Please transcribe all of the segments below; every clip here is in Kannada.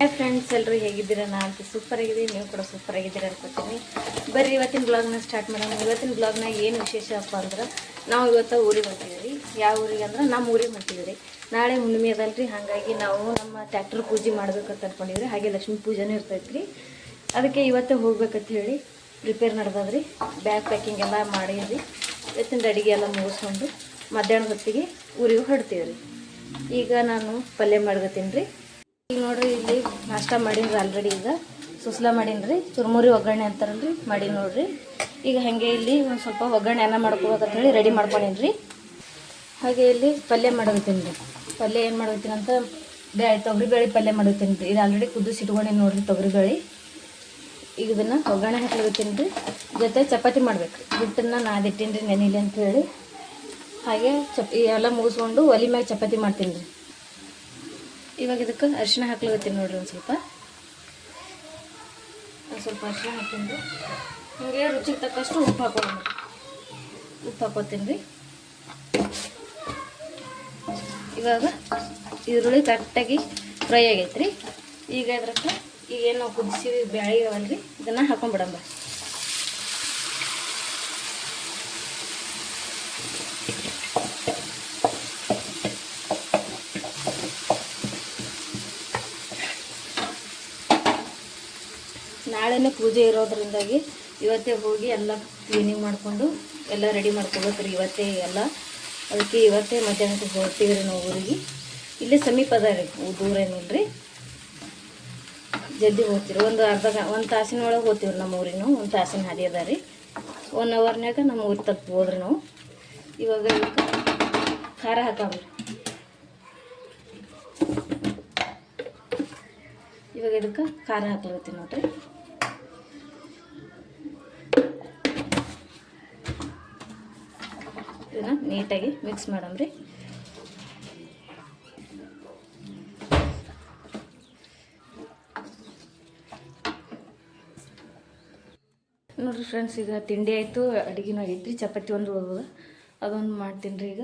ಹಾಯ್ ಫ್ರೆಂಡ್ಸ್, ಎಲ್ಲರೂ ಹೇಗಿದ್ದೀರಾ? ನಾನು ಸೂಪರ್ ಆಗಿದ್ದೀನಿ, ನೀವು ಕೂಡ ಸೂಪರ್ ಆಗಿದ್ದೀರಾ ಅನ್ಕೋತೀನಿ. ಬರ್ರಿ ಇವತ್ತಿನ ಬ್ಲಾಗ್ನ ಸ್ಟಾರ್ಟ್ ಮಾಡೋಣ. ಇವತ್ತಿನ ಬ್ಲಾಗ್ನ ಏನು ವಿಶೇಷಪ್ಪ ಅಂದ್ರೆ, ನಾವು ಇವತ್ತು ಊರಿಗೆ ಹೊಂಟಿದ್ದೀವಿ. ಯಾವ ಊರಿಗೆ ಅಂದ್ರೆ ನಮ್ಮ ಊರಿಗೆ ಹೊಂಟಿದ್ದೀವಿ. ನಾಳೆ ಹುಣ್ಣಿಮೆ ಅದಲ್ರಿ, ಹಾಗಾಗಿ ನಾವು ನಮ್ಮ ಟ್ಯಾಕ್ಟರ್ ಪೂಜೆ ಮಾಡ್ಬೇಕಂತ ಅಂದ್ಕೊಂಡಿವ್ರಿ. ಹಾಗೆ ಲಕ್ಷ್ಮೀ ಪೂಜೆನೂ ಇರ್ತೈತ್ರಿ. ಅದಕ್ಕೆ ಇವತ್ತೇ ಹೋಗ್ಬೇಕಂತ ಹೇಳಿ ಪ್ರಿಪೇರ್ ನಡೆದದ್ರಿ. ಬ್ಯಾಗ್ ಪ್ಯಾಕಿಂಗ್ ಎಲ್ಲ ಮಾಡಿದ್ರಿ. ಇವತ್ತಿನ ಅಡುಗೆ ಎಲ್ಲ ಮುಗಿಸ್ಕೊಂಡು ಮಧ್ಯಾಹ್ನ ಹೊತ್ತಿಗೆ ಊರಿಗೆ ಹೊರಡ್ತೀವಿ ರೀ. ಈಗ ನಾನು ಪಲ್ಯ ಮಾಡ್ಕೊತೀನಿ ರೀ. ಈಗ ನೋಡ್ರಿ, ಇಲ್ಲಿ ನಾಷ್ಟ ಮಾಡೀನಿ ಆಲ್ರೆಡಿ. ಈಗ ಸುಸ್ಲಾ ಮಾಡೀನಿ ರೀ, ಚುರುಮುರಿ ಒಗ್ಗರಣೆ ಅಂತಾರಲ್ರಿ, ಮಾಡಿ ನೋಡ್ರಿ. ಈಗ ಹಾಗೆ ಇಲ್ಲಿ ಒಂದು ಸ್ವಲ್ಪ ಒಗ್ಗರಣೆ ಅನ್ನ ಮಾಡ್ಕೋಬೇಕಂತ ಹೇಳಿ ರೆಡಿ ಮಾಡ್ಕೊಂಡೀನಿ ರೀ. ಹಾಗೆ ಇಲ್ಲಿ ಪಲ್ಯ ಮಾಡೋತೀನಿ ರೀ. ಪಲ್ಯ ಏನು ಮಾಡೋತೀನಿ ಅಂತ ತೊಗರಿಬೇಳೆ ಪಲ್ಯ ಮಾಡೋತೀನಿ ರೀ. ಇದು ಆಲ್ರೆಡಿ ಕುದಿಸಿ ಇಟ್ಕೊಂಡೀನಿ ನೋಡ್ರಿ ತೊಗರಿಬೇಳೆ. ಈಗ ಇದನ್ನು ಒಗ್ಗರಣೆ ಹಾಕ್ಲಿಕತ್ತೀನಿ ರೀ. ಜೊತೆ ಚಪಾತಿ ಮಾಡ್ಬೇಕು ರೀ. ಹಿಟ್ಟನ್ನು ನಾದಿಟ್ಟೀನಿ ರೀ ನೆನಿಲಿ ಅಂತ ಹೇಳಿ. ಹಾಗೆ ಎಲ್ಲ ಮುಗಿಸ್ಕೊಂಡು ಒಲೆ ಮ್ಯಾಗ ಚಪಾತಿ ಮಾಡ್ತೀನಿ ರೀ. ಇವಾಗ ಇದಕ್ಕೆ ಅರಿಶಿಣ ಹಾಕ್ಲಿಕತ್ತೀನಿ ನೋಡ್ರಿ. ಒಂದು ಸ್ವಲ್ಪ ಅರಿಶಿಣ ಹಾಕ್ತೀನಿ ರೀ. ಹಾಗೆ ರುಚಿಗೆ ತಕ್ಕಷ್ಟು ಉಪ್ಪು ಹಾಕೋತೀನಿ ರೀ. ಇವಾಗ ಈರುಳ್ಳಿ ಕರೆಕ್ಟಾಗಿ ಫ್ರೈ ಆಗೈತೆ ರೀ. ಈಗ ಇದ್ರಕ್ಕೆ ಈಗೇನು ನಾವು ಕುದಿಸಿ ಬ್ಯಾಳಿ ಅವಲ್ರಿ, ಇದನ್ನು ಹಾಕೊಂಡ್ಬಿಡಂಬ. ನಾಳೆನೇ ಪೂಜೆ ಇರೋದ್ರಿಂದಾಗಿ ಇವತ್ತೇ ಹೋಗಿ ಎಲ್ಲ ಕ್ಲೀನಿಂಗ್ ಮಾಡಿಕೊಂಡು ಎಲ್ಲ ರೆಡಿ ಮಾಡ್ಕೊಬೇಕ್ರಿ ಇವತ್ತೇ ಎಲ್ಲ. ಅದಕ್ಕೆ ಇವತ್ತೇ ಮಧ್ಯಾಹ್ನಕ್ಕೆ ಹೊರ್ತೀವಿ ರೀ ನಾವು ಊರಿಗೆ. ಇಲ್ಲೇ ಸಮೀಪ ಅದ ರೀ, ದೂರ ಏನಿಲ್ಲ ರೀ. ಜಲ್ದಿ ಹೋಗ್ತೀರಿ. ಒಂದು ತಾಸಿನೊಳಗೆ ಹೋಗ್ತೀವಿ ನಮ್ಮ ಊರಿಗೆ. ನಾವು ಒಂದು ತಾಸಿನ ಹಾದಿ ಅದ ರೀ. 1 ಅವರ್ನಾಗ ನಮ್ಮ ಊರಿಗೆ ತಲುಪ್ಬೋದ್ರಿ ನಾವು. ಇವಾಗ ಇದಕ್ಕೆ ಖಾರ ಹಾಕಂಬ್ರಿ. ಇವಾಗ ಇದಕ್ಕೆ ಖಾರ ಹಾಕ್ಲತ್ತೀನಿ ನೋಡ್ರಿ. ಇದನ್ನ ನೀಟಾಗಿ ಮಿಕ್ಸ್ ಮಾಡಮ್ರಿ. ನೋಡಿರಿ ಫ್ರೆಂಡ್ಸ್, ಈಗ ತಿಂಡಿ ಆಯಿತು, ಅಡುಗೆನೂ ಆಗೈತ್ರಿ. ಚಪಾತಿ ಒಂದು ಉಳ್ದದ, ಅದೊಂದು ಮಾಡ್ತೀನಿ ರೀ. ಈಗ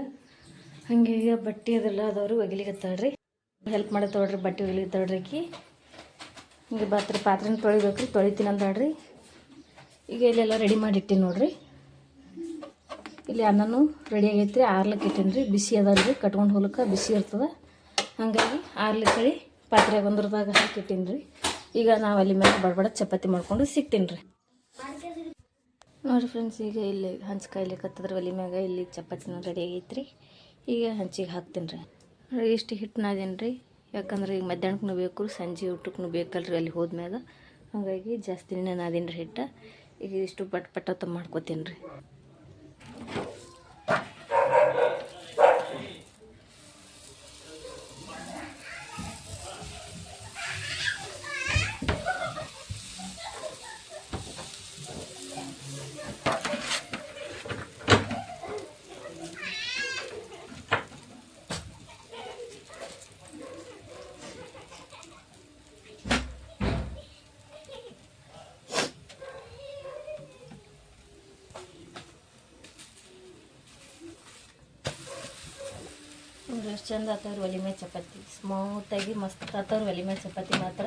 ಹಾಗೆ ಈಗ ಬಟ್ಟೆ ಅದೆಲ್ಲ ಅದವ್ರು ಒಗಿಲಿಕತ್ತಾಳ್ರಿ. ಹೆಲ್ಪ್ ಮಾಡತ್ತವ್ರಿ, ಬಟ್ಟೆ ಒಗಿಲಿಕತ್ತಾಳ್ರಿ ಆಕಿ. ಹಿಂಗೆ ಪಾತ್ರೆನ ತೊಳಿಬೇಕು ರೀ, ತೊಳಿತೀನಿ ಅಂದಾಳ್ರಿ. ಈಗ ಇಲ್ಲೆಲ್ಲ ರೆಡಿ ಮಾಡಿಟ್ಟಿನಿ ನೋಡ್ರಿ. ಇಲ್ಲಿ ಅನ್ನನೂ ರೆಡಿ ಆಗೈತ್ರಿ. ಆರ್ಲಕ್ಕೆ ಇಟ್ಟೀನಿ ರೀ. ಬಿಸಿ ಅದಲ್ರಿ, ಕಟ್ಕೊಂಡು ಹೋಗ್ಲಿಕ್ಕೆ ಬಿಸಿ ಇರ್ತದೆ. ಹಾಗಾಗಿ ಆರ್ಲಿಕ್ಕೆ ಪಾತ್ರೆ ಒಂದ್ರದಾಗ ಹಾಕಿಟ್ಟೀನಿ ರೀ. ಈಗ ನಾವು ಅಲ್ಲಿ ಮೇಲೆ ಬಡಬಡ ಚಪಾತಿ ಮಾಡ್ಕೊಂಡು ಸಿಗ್ತೀನಿ ರೀ. ನೋಡಿರಿ ಫ್ರೆಂಡ್ಸ್, ಈಗ ಇಲ್ಲಿ ಹಂಚು ಕಾಯ್ಲಿಕ್ಕತ್ತದ್ರ ಒಲೆ ಮ್ಯಾಗ. ಇಲ್ಲಿ ಚಪಾತಿನ ರೆಡಿ ಆಗೈತ್ರಿ. ಈಗ ಹಂಚಿಗೆ ಹಾಕ್ತೀನಿ ರೀ. ಇಷ್ಟು ಹಿಟ್ಟು ನಾದೀನಿ ರೀ. ಯಾಕಂದ್ರೆ ಈಗ ಮಧ್ಯಾಹ್ನಕ್ಕೂ ಬೇಕು, ಸಂಜೆ ಊಟಕ್ಕೂ ಬೇಕಲ್ರಿ ಅಲ್ಲಿ ಹೋದ್ಮ್ಯಾಗ. ಹಾಗಾಗಿ ಜಾಸ್ತಿನೇ ನಾದೀನಿ ರೀ ಹಿಟ್ಟು. ಈಗ ಇಷ್ಟು ಪಟ್ ಮಾಡ್ಕೊತೀನಿ ರೀ. ಎಷ್ಟು ಚಂದ ಆತವ್ರು ಒಲೆ ಮೇಲೆ ಚಪಾತಿ. ಸ್ಮೂತಾಗಿ ಮಸ್ತ್ ಆತವ್ರು ಒಲೆ ಮೇಲೆ ಚಪಾತಿ ಮಾತ್ರ.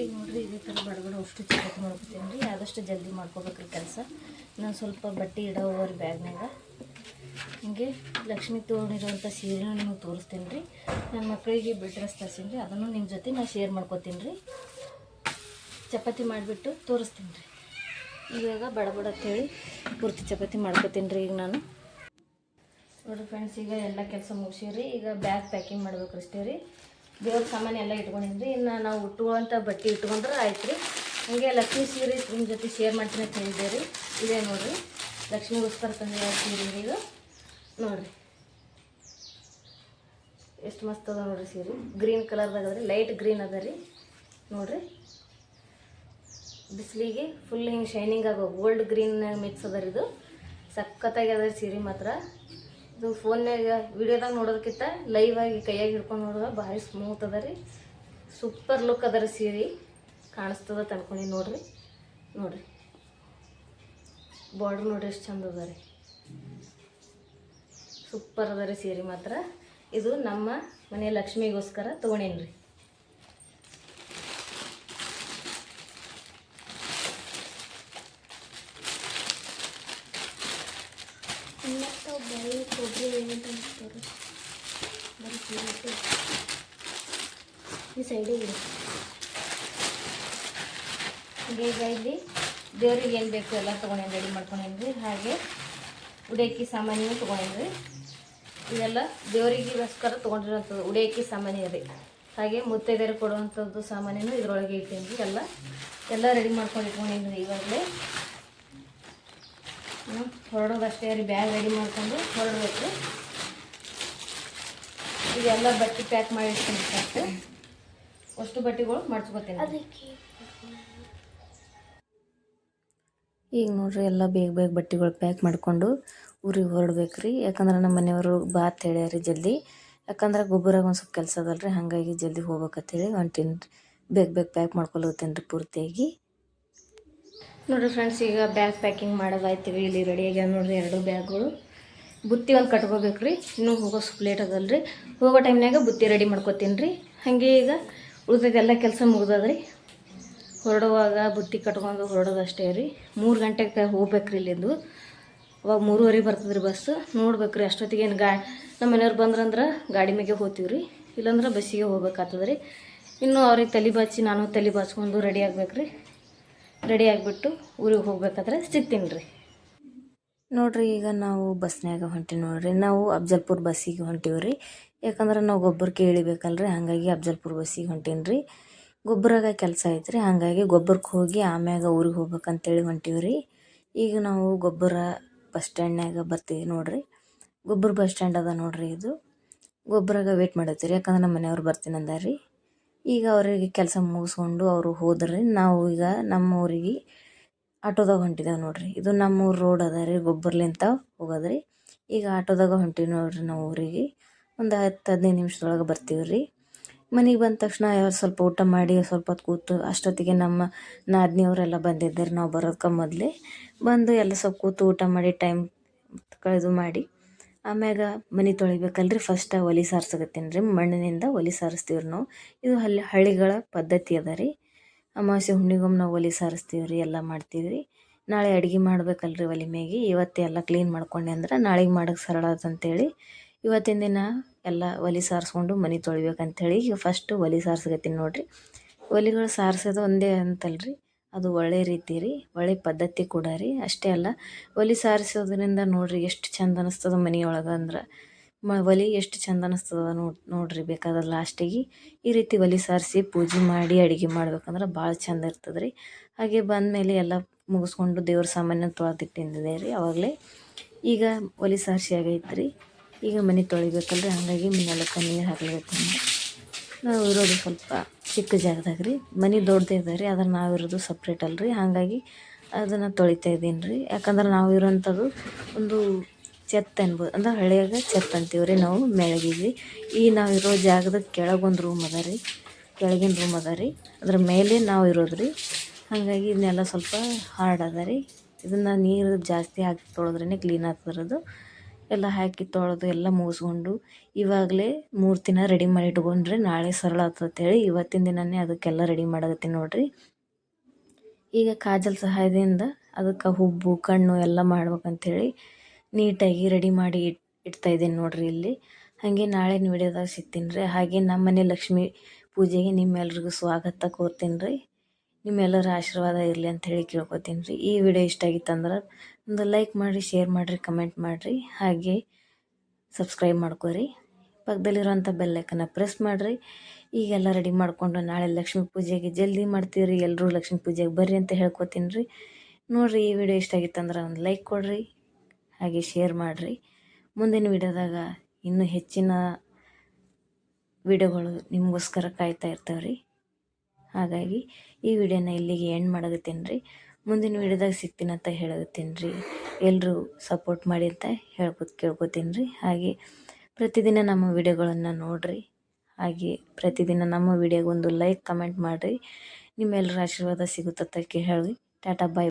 ಈಗ ನೋಡಿರಿ, ಇದೇ ಥರ ಬಡಬಡ ಅಷ್ಟು ಚಪಾತಿ ಮಾಡ್ಕೊತೀನಿ ರೀ. ಆದಷ್ಟು ಜಲ್ದಿ ಮಾಡ್ಕೋಬೇಕ್ರಿ ಕೆಲಸ. ನಾನು ಸ್ವಲ್ಪ ಬಟ್ಟೆ ಇಡೋವರ್ ಬ್ಯಾಗ್ನಾಗ. ಹಿಂಗೆ ಲಕ್ಷ್ಮಿ ತೊಗೊಂಡಿರೋಂಥ ಸೀರೆನೂ ನಿಮಗೆ ತೋರಿಸ್ತೀನಿ ರೀ. ನನ್ನ ಮಕ್ಕಳಿಗೆ ಡ್ರೆಸ್ ತರಿಸೀನಿ ರೀ, ಅದನ್ನು ನಿಮ್ಮ ಜೊತೆ ನಾನು ಶೇರ್ ಮಾಡ್ಕೋತೀನಿ ರೀ. ಚಪಾತಿ ಮಾಡಿಬಿಟ್ಟು ತೋರಿಸ್ತೀನಿ ರೀ. ಇವಾಗ ಬಡ ಬಡ ಅಂತೇಳಿ ಪೂರ್ತಿ ಚಪಾತಿ ಮಾಡ್ಕೊತೀನಿ ರೀ ಈಗ ನಾನು. ನೋಡಿರಿ ಫ್ರೆಂಡ್ಸ್, ಈಗ ಎಲ್ಲ ಕೆಲಸ ಮುಗಿಸಿರಿ. ಈಗ ಬ್ಯಾಗ್ ಪ್ಯಾಕಿಂಗ್ ಮಾಡ್ಬೇಕು ಅಷ್ಟೇ ರೀ. ದೇವ್ರ ಸಾಮಾನು ಎಲ್ಲ ಇಟ್ಕೊಂಡಿದ್ರಿ. ಇನ್ನು ನಾವು ಉಟ್ಕೊಳ್ಳೋಂಥ ಬಟ್ಟೆ ಇಟ್ಕೊಂಡ್ರೆ ಆಯ್ತು ರೀ. ಹಾಗೆ ಲಕ್ಷ್ಮೀ ಸೀರೆ ನಿಮ್ಮ ಜೊತೆ ಶೇರ್ ಮಾಡ್ತೀನಿ ಅಂತ ಹೇಳಿದ್ದೆ ರೀ. ಇದೇ ನೋಡಿರಿ, ಲಕ್ಷ್ಮಿಗೋಸ್ಕರ ತಂದಿರೋ ಸೀರೆ ಈಗ ನೋಡಿರಿ ಎಷ್ಟು ಮಸ್ತ್ ಅದ ನೋಡಿರಿ ಸೀರೆ. ಗ್ರೀನ್ ಕಲರ್ದಾಗ ಅದ ರೀ, ಲೈಟ್ ಗ್ರೀನ್ ಅದ ರೀ ನೋಡಿರಿ. ಬಿಸಿಲಿಗೆ ಫುಲ್ ಹಿಂಗೆ ಶೈನಿಂಗ್ ಆಗೋ ಗೋಲ್ಡ್ ಗ್ರೀನ್ ಮಿಕ್ಸ್ ಅದ ರೀ. ಇದು ಸಖತ್ತಾಗಿ ಅದ ರೀ ಸೀರೆ ಮಾತ್ರ. ಇದು ಫೋನ್ನಾಗ ವಿಡಿಯೋದಾಗ ನೋಡೋದಕ್ಕಿಂತ ಲೈವ್ ಆಗಿ ಕೈಯಾಗಿ ಹಿಡ್ಕೊಂಡು ನೋಡುವಾಗ ಭಾರಿ ಸ್ಮೂತ್ ಅದ ರೀ. ಸೂಪರ್ ಲುಕ್ ಅದ ರೀ ಸೀರೆ, ಕಾಣಿಸ್ತದ ತಂದ್ಕೊಂಡು ನೋಡಿರಿ. ನೋಡಿರಿ ಬಾರ್ಡ್ರ್ ನೋಡಿರಿ ಎಷ್ಟು ಚಂದ ಅದ ರೀ. ಸೂಪರ್ ಅದ ರೀ ಸೀರೆ ಮಾತ್ರ. ಇದು ನಮ್ಮ ಮನೆ ಲಕ್ಷ್ಮಿಗೋಸ್ಕರ ತೊಗೊಂಡೇನಿ ರೀ. ಈ ಸೈಡಿಗೆ ಈಗ ಇಲ್ಲಿ ದೇವ್ರಿಗೆ ಏನು ಬೇಕು ಎಲ್ಲ ತೊಗೊಂಡೇನಿ, ರೆಡಿ ಮಾಡ್ಕೊಂಡೇನಿ. ಹಾಗೆ ಉಡಿಯಕ್ಕಿ ಸಾಮಾನ್ಯೂ ತೊಗೊಂಡೇನಿ. ಇದೆಲ್ಲ ದೇವರಿಗೋಸ್ಕರ ತೊಗೊಂಡಿರೋಂಥದ್ದು ಉಡಿಯಕ್ಕಿ ಸಾಮಾನ್ಯ ರೀ. ಹಾಗೆ ಮುತ್ತೈದೆಯರು ಕೊಡುವಂಥದ್ದು ಸಾಮಾನ್ಯನು ಇದರೊಳಗೆ ಇಟ್ಟೇನಿ. ಎಲ್ಲ ರೆಡಿ ಮಾಡ್ಕೊಂಡು ಇಟ್ಕೊಂಡೇನಿ ರೀ. ಇವಾಗಲೇ ಹೊರಡೋದಷ್ಟೇ ರೀ. ಬ್ಯಾಗ್ ರೆಡಿ ಮಾಡ್ಕೊಂಡು ಹೊರಡ್ಬೇಕು. ಇದೆಲ್ಲ ಬಟ್ಟೆ ಪ್ಯಾಕ್ ಮಾಡಿ ಇಟ್ಕೊಂಡು ಸಾಕು. ಅಷ್ಟು ಬಟ್ಟೆಗಳು ಮಾಡಿಸ್ಕೊತೀನಿ. ಈಗ ನೋಡ್ರಿ, ಎಲ್ಲ ಬೇಗ ಬೇಗ ಬಟ್ಟೆಗಳು ಪ್ಯಾಕ್ ಮಾಡಿಕೊಂಡು ಊರಿಗೆ ಹೊರಡ್ಬೇಕು ರೀ. ಯಾಕಂದ್ರೆ ನಮ್ಮ ಮನೆಯವರು ಬಾತ್ ಹೇಳ್ಯಾರಿ ಜಲ್ದಿ. ಯಾಕಂದ್ರೆ ಗೊಬ್ಬರಾಗ ಒಂದು ಸ್ವಲ್ಪ ಕೆಲಸ ಅದಲ್ರಿ, ಹಾಗಾಗಿ ಜಲ್ದಿ ಹೋಗ್ಬೇಕಂತೇಳಿ ಹೊಂಟೀನಿ ರೀ. ಬೇಗ ಬೇಗ ಪ್ಯಾಕ್ ಮಾಡ್ಕೊಳ್ತೀನಿ ರೀ ಪೂರ್ತಿಯಾಗಿ. ನೋಡಿರಿ ಫ್ರೆಂಡ್ಸ್, ಈಗ ಬ್ಯಾಗ್ ಪ್ಯಾಕಿಂಗ್ ಮಾಡೋದಾಯ್ತು ರೀ. ಇಲ್ಲಿ ರೆಡಿಯಾಗ್ಯಾವ ನೋಡಿರಿ 2 ಬ್ಯಾಗ್ಗಳು. ಬುತ್ತಿ ಒಂದು ಕಟ್ಕೋಬೇಕು ರೀ. ಇನ್ನೂ ಹೋಗೋ ಸ್ವಲ್ಪ ಲೇಟ್ ಅದಲ್ರಿ. ಹೋಗೋ ಟೈಮ್ನಾಗ ಬುತ್ತಿ ರೆಡಿ ಮಾಡ್ಕೊತೀನಿ ರೀ. ಹಾಗೆ ಈಗ ಉಳಿದೆಲ್ಲ ಕೆಲಸ ಮುಗ್ದದ್ರಿ. ಹೊರಡುವಾಗ ಬುತ್ತಿ ಕಟ್ಕೊಂಡು ಹೊರಡೋದಷ್ಟೇ ರೀ. 3 ಗಂಟೆಗೆ ಹೋಗ್ಬೇಕು ರೀ ಇಲ್ಲಿಂದು. ಅವಾಗ 3:30 ಬರ್ತದೆ ರೀ ಬಸ್. ನೋಡ್ಬೇಕು ರೀ ಅಷ್ಟೊತ್ತಿಗೆ ಏನು ನಮ್ಮ ಮನೆಯವ್ರು ಬಂದ್ರಂದ್ರೆ ಗಾಡಿ ಮ್ಯಾಗೆ ಹೋಗ್ತೀವಿ ರೀ. ಇಲ್ಲಾಂದ್ರೆ ಬಸ್ಸಿಗೆ ಹೋಗ್ಬೇಕಾಗ್ತದೆ ರೀ. ಇನ್ನೂ ಅವ್ರಿಗೆ ತಲೆ ಬಾಚಿ ನಾನು ತಲೆ ಬಾಚ್ಕೊಂಡು ರೆಡಿ ಆಗ್ಬೇಕು ರೀ. ರೆಡಿ ಆಗಿಬಿಟ್ಟು ಊರಿಗೆ ಹೋಗ್ಬೇಕಾದ್ರೆ ಸಿಗ್ತೀನಿ ರೀ. ನೋಡಿರಿ, ಈಗ ನಾವು ಬಸ್ನಾಗ ಹೊಂಟೀವಿ ನೋಡಿರಿ. ನಾವು ಅಫ್ಜಲ್ಪುರ ಬಸ್ಸಿಗೆ ಹೊಂಟೀವಿ ರೀ. ಯಾಕಂದ್ರೆ ನಾವು ಗೊಬ್ಬರಕ್ಕೆ ಇಳಿಬೇಕಲ್ರಿ, ಹಾಗಾಗಿ ಅಫ್ಜಲ್ಪುರ ಬಸ್ಸಿಗೆ ಹೊಂಟೀನಿ ರೀ. ಗೊಬ್ಬರಾಗ ಕೆಲಸ ಐತ್ರಿ, ಹಾಗಾಗಿ ಗೊಬ್ಬರಕ್ಕೆ ಹೋಗಿ ಆಮ್ಯಾಗ ಊರಿಗೆ ಹೋಗ್ಬೇಕಂತೇಳಿ ಹೊಂಟೀವಿ ರೀ. ಈಗ ನಾವು ಗೊಬ್ಬರ ಬಸ್ ಸ್ಟ್ಯಾಂಡ್ನಾಗ ಬರ್ತೀವಿ ನೋಡಿರಿ. ಗೊಬ್ಬರ ಬಸ್ ಸ್ಟ್ಯಾಂಡ್ ಅದ ನೋಡಿರಿ. ಇದು ಗೊಬ್ಬರಾಗ ವೇಟ್ ಮಾಡತ್ತೀರಿ. ಯಾಕಂದ್ರೆ ನಮ್ಮ ಮನೆಯವ್ರು ಬರ್ತೀನಿ ಅಂದಾರ್ರಿ. ಈಗ ಅವರಿಗೆ ಕೆಲಸ ಮುಗಿಸ್ಕೊಂಡು ಅವರು ಹೋದ್ರಿ. ನಾವು ಈಗ ನಮ್ಮ ಊರಿಗೆ ಆಟೋದಾಗ ಹೊಂಟಿದ್ದೇವೆ ನೋಡಿರಿ. ಇದು ನಮ್ಮೂರು ರೋಡ್ ಅದ ರೀ, ಗೊಬ್ಬರ್ಲಿಂತ ಹೋಗೋದ್ರಿ. ಈಗ ಆಟೋದಾಗ ಹೊಂಟೀವಿ ನೋಡಿರಿ. ನಾವು ಊರಿಗೆ ಒಂದು 10-15 ನಿಮಿಷದೊಳಗೆ ಬರ್ತೀವಿ ರೀ. ಮನೆಗೆ ಬಂದ ತಕ್ಷಣ ಸ್ವಲ್ಪ ಊಟ ಮಾಡಿ ಸ್ವಲ್ಪ ಹೊತ್ತು ಕೂತು ಅಷ್ಟೊತ್ತಿಗೆ ನಮ್ಮ ನಾದಿನಿಯವರೆಲ್ಲ ಬಂದಿದ್ದಾರೆ. ನಾವು ಬರೋದಕ್ಕೆ ಮೊದಲೇ ಬಂದು ಎಲ್ಲ ಸ್ವಲ್ಪ ಕೂತು ಊಟ ಮಾಡಿ ಟೈಮ್ ಕಳೆದು ಮಾಡಿ ಆಮ್ಯಾಗ ಮನೆ ತೊಳಿಬೇಕಲ್ರಿ. ಫಸ್ಟ್ ಒಲೆ ಸಾರ್ಸಕತ್ತೀನಿ ರೀ. ಮಣ್ಣಿನಿಂದ ಒಲೆ ಸಾರಿಸ್ತೀವಿ ರೀ ನಾವು. ಇದು ಹಳ್ಳಿಗಳ ಪದ್ಧತಿ ಅದ ರೀ. ಅಮಾವಾಸ್ಯೆ ಹುಣ್ಣಿಗೊಮ್ಮೆ ನಾವು ಒಲೆ ಸಾರಿಸ್ತೀವಿ ರೀ, ಎಲ್ಲ ಮಾಡ್ತೀವಿ ರೀ. ನಾಳೆ ಅಡುಗೆ ಮಾಡ್ಬೇಕಲ್ರಿ ಒಲೆ ಮ್ಯಾಗೆ. ಇವತ್ತೇ ಎಲ್ಲ ಕ್ಲೀನ್ ಮಾಡ್ಕೊಂಡೆ ಅಂದ್ರೆ ನಾಳೆಗೆ ಮಾಡೋಕ್ಕೆ ಸರಳ ಅಂತೇಳಿ ಇವತ್ತಿನ ದಿನ ಎಲ್ಲ ಒಲೆ ಸಾರಿಸ್ಕೊಂಡು ಮನೆ ತೊಳಿಬೇಕಂತೇಳಿ ಈಗ ಫಸ್ಟು ಒಲೆ ಸಾರ್ಸಕತ್ತೀನಿ ನೋಡಿರಿ. ಒಲೆಗಳು ಸಾರಿಸೋದು ಒಂದೇ ಅಂತಲ್ರಿ, ಅದು ಒಳ್ಳೆ ರೀತಿ ರೀ, ಒಳ್ಳೆ ಪದ್ಧತಿ ಕೂಡ ರೀ. ಅಷ್ಟೇ ಅಲ್ಲ, ಒಲೆ ಸಾರಿಸೋದ್ರಿಂದ ನೋಡಿರಿ ಎಷ್ಟು ಚಂದ ಅನ್ನಿಸ್ತದ ಮನೆಯೊಳಗೆ. ಅಂದ್ರೆ ಒಲೆ ಎಷ್ಟು ಚಂದ ಅನ್ನಿಸ್ತದ ನೋಡಿರಿ. ಬೇಕಾದ್ರೆ ಲಾಸ್ಟಿಗೆ ಈ ರೀತಿ ಒಲೆ ಸಾರಿಸಿ ಪೂಜೆ ಮಾಡಿ ಅಡುಗೆ ಮಾಡ್ಬೇಕಂದ್ರೆ ಭಾಳ ಚಂದ ಇರ್ತದೆ ರೀ. ಹಾಗೆ ಬಂದಮೇಲೆ ಎಲ್ಲ ಮುಗಿಸ್ಕೊಂಡು ದೇವ್ರ ಸಾಮಾನ್ಯ ತೊಳೆದಿಟ್ಟಿದ್ದೆ ರೀ ಆವಾಗಲೇ. ಈಗ ಒಲೆ ಸಾರಿಸಿ ಆಗೈತೆ ರೀ. ಈಗ ಮನೆ ತೊಳಿಬೇಕಲ್ರಿ, ಹಾಗಾಗಿ ನೆಲಕ್ಕೆ ನೀರು ಹಾಕ್ಬೇಕು. ನಾವು ಇರೋದು ಸ್ವಲ್ಪ ಚಿಕ್ಕ ಜಾಗದಾಗ ರೀ. ಮನೆ ದೊಡ್ಡದೇ ಇದೆ ರೀ, ಆದ್ರೆ ನಾವಿರೋದು ಸಪ್ರೇಟ್ ಅಲ್ರಿ. ಹಾಗಾಗಿ ಅದನ್ನು ತೊಳಿತಾ ಇದ್ದೀನಿ ರೀ. ಯಾಕಂದ್ರೆ ನಾವು ಇರೋಂಥದ್ದು ಒಂದು ಛತ್ ಅನ್ಬೋದು, ಅಂದ್ರೆ ಹಳ್ಳಿಯಾಗ ಛತ್ ಅಂತೀವಿ ರೀ ನಾವು ಮೆಳಗಿಗೆ. ಈ ನಾವಿರೋ ಜಾಗದ ಕೆಳಗೊಂದು ರೂಮ್ ಅದ ರೀ, ಕೆಳಗಿನ ರೂಮ್ ಅದ ರೀ, ಅದ್ರ ಮೇಲೆ ನಾವು ಇರೋದು ರೀ. ಹಾಗಾಗಿ ಇದನ್ನೆಲ್ಲ ಸ್ವಲ್ಪ ಹಾರ್ಡ್ ಅದ ರೀ. ಇದನ್ನು ನೀರು ಜಾಸ್ತಿ ಹಾಕಿ ತೊಳೆದ್ರೇ ಕ್ಲೀನ್ ಆಗ್ತಿರೋದು. ಎಲ್ಲ ಹಾಕಿ ತೊಳೆದು ಎಲ್ಲ ಮುಗಿಸ್ಕೊಂಡು ಇವಾಗಲೇ ಮೂರ್ತಿನ ರೆಡಿ ಮಾಡಿ ಇಟ್ಕೊಂಡ್ರೆ ನಾಳೆ ಸರಳ ಆಗ್ತಂತೇಳಿ ಇವತ್ತಿನ ದಿನವೇ ಅದಕ್ಕೆಲ್ಲ ರೆಡಿ ಮಾಡಕತ್ತೀನಿ ನೋಡಿರಿ. ಈಗ ಕಾಜಲ್ ಸಹಾಯದಿಂದ ಅದಕ್ಕೆ ಹುಬ್ಬು ಕಣ್ಣು ಎಲ್ಲ ಮಾಡ್ಬೇಕಂತೇಳಿ ನೀಟಾಗಿ ರೆಡಿ ಮಾಡಿ ಇಡ್ತಾಯಿದ್ದೀನಿ ನೋಡಿರಿ ಇಲ್ಲಿ. ಹಾಗೆ ನಾಳಿನ ವಿಡಿಯೋದಾಗ ಸಿಗ್ತೀನಿ ರೀ. ಹಾಗೆ ನಮ್ಮ ಮನೆ ಲಕ್ಷ್ಮೀ ಪೂಜೆಗೆ ನಿಮ್ಮೆಲ್ರಿಗೂ ಸ್ವಾಗತ ಕೋರ್ತೀನಿ ರೀ. ನಿಮ್ಮೆಲ್ಲರ ಆಶೀರ್ವಾದ ಇರಲಿ ಅಂತ ಹೇಳಿ ಕೇಳ್ಕೊತೀನಿ ರೀ. ಈ ವಿಡಿಯೋ ಇಷ್ಟ ಆಗಿತ್ತಂದ್ರೆ ಒಂದು ಲೈಕ್ ಮಾಡಿರಿ, ಶೇರ್ ಮಾಡಿರಿ, ಕಮೆಂಟ್ ಮಾಡಿರಿ, ಹಾಗೆ ಸಬ್ಸ್ಕ್ರೈಬ್ ಮಾಡ್ಕೊರಿ. ಪಕ್ಕದಲ್ಲಿರೋಂಥ ಬೆಲ್ಲೈಕನ್ನ ಪ್ರೆಸ್ ಮಾಡಿರಿ. ಈಗೆಲ್ಲ ರೆಡಿ ಮಾಡಿಕೊಂಡು ನಾಳೆ ಲಕ್ಷ್ಮೀ ಪೂಜೆಗೆ ಜಲ್ದಿ ಮಾಡ್ತೀವಿ. ಎಲ್ಲರೂ ಲಕ್ಷ್ಮೀ ಪೂಜೆಗೆ ಬರ್ರಿ ಅಂತ ಹೇಳ್ಕೊತೀನಿ ರೀ. ನೋಡಿರಿ, ಈ ವಿಡಿಯೋ ಇಷ್ಟ ಆಗಿತ್ತಂದ್ರೆ ಒಂದು ಲೈಕ್ ಕೊಡಿರಿ, ಹಾಗೆ ಶೇರ್ ಮಾಡಿರಿ. ಮುಂದಿನ ವಿಡಿಯೋದಾಗ ಇನ್ನೂ ಹೆಚ್ಚಿನ ವಿಡಿಯೋಗಳು ನಿಮಗೋಸ್ಕರ ಕಾಯ್ತಾ ಇರ್ತಾವೆ ರೀ. ಹಾಗಾಗಿ ಈ ವಿಡಿಯೋನ ಇಲ್ಲಿಗೆ ಎಂಡ್ ಮಾಡಾಕತ್ತೀನಿ ರೀ. ಮುಂದಿನ ವಿಡಿಯೋದಾಗ ಸಿಗ್ತೀನಿ ಅಂತ ಹೇಳಕತ್ತೀನಿ ರೀ. ಎಲ್ಲರೂ ಸಪೋರ್ಟ್ ಮಾಡಿ ಅಂತ ಕೇಳ್ಕೊತೀನಿ ರೀ. ಹಾಗೆ ಪ್ರತಿದಿನ ನಮ್ಮ ವಿಡಿಯೋಗಳನ್ನು ನೋಡಿರಿ, ಹಾಗೆ ಪ್ರತಿದಿನ ನಮ್ಮ ವಿಡಿಯೋಗೆ ಒಂದು ಲೈಕ್ ಕಮೆಂಟ್ ಮಾಡಿರಿ. ನಿಮ್ಮೆಲ್ಲರ ಆಶೀರ್ವಾದ ಸಿಗುತ್ತಂತ ಹೇಳಿ ಟಾಟಾ ಬಾಯ್.